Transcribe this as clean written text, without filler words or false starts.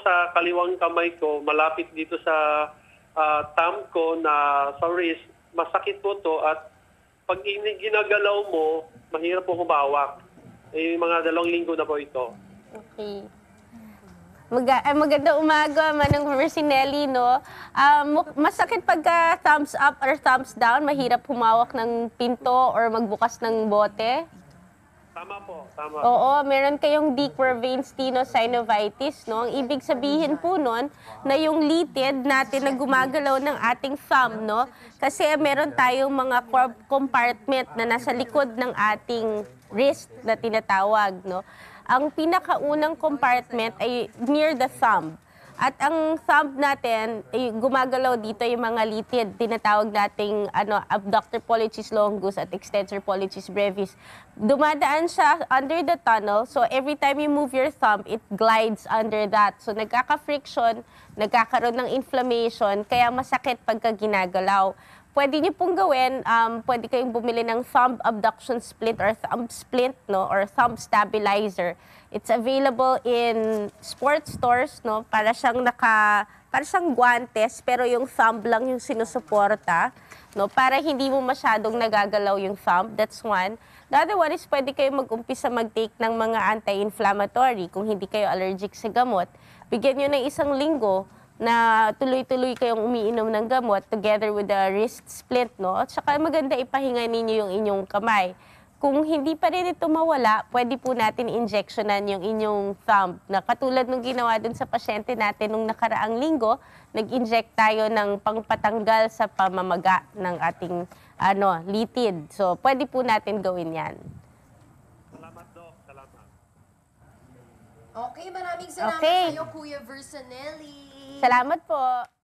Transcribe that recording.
sa kaliwang kamay ko, malapit dito sa thumb ko na sa wrist, masakit po to at pag ginagalaw mo, mahirap po humawak. Mga 2 linggo na po ito. Okay. Magandang umaga, Manang Mercinelli, no? Masakit pagka thumbs up or thumbs down, mahirap humawak ng pinto or magbukas ng bote? Tama po, tama. Oo, meron kayong Dequer vein stenosynovitis, no? Ang ibig sabihin po nun na yung litid natin na gumagalaw ng ating thumb, no? Kasi meron tayong mga compartment na nasa likod ng ating wrist na tinatawag, no? Ang pinakaunang compartment ay near the thumb. At ang thumb natin, ay gumagalaw dito yung mga litid, tinatawag nating abductor pollicis longus at extensor pollicis brevis. Dumadaan siya under the tunnel, so every time you move your thumb, it glides under that. So nagkaka-friction, nagkakaroon ng inflammation, kaya masakit pagka ginagalaw. Pwede niyo pong gawin, pwede kayong bumili ng thumb abduction splint or thumb splint, no, or thumb stabilizer. It's available in sports stores, no, para siyang guantes, pero yung thumb lang yung sinusuporta, no, para hindi mo masyadong nagagalaw yung thumb. That's one. The other one is pwede kayong mag-umpisa mag-take ng mga anti-inflammatory kung hindi kayo allergic sa gamot. Bigyan niyo ng 1 linggo na tuloy-tuloy kayong umiinom ng gamot together with the wrist splint, no? At saka maganda ipahinga ninyo yung inyong kamay. Kung hindi pa rin ito mawala, pwede po natin injectionan yung inyong thumb. Na katulad nung ginawa dun sa pasyente natin nung nakaraang linggo, nag-inject tayo ng pangpatanggal sa pamamaga ng ating litid. So, pwede po natin gawin yan. Salamat, Doc. Salamat. Okay, maraming salamat Okay. sa'yo, Kuya Versanelli. Salamat po.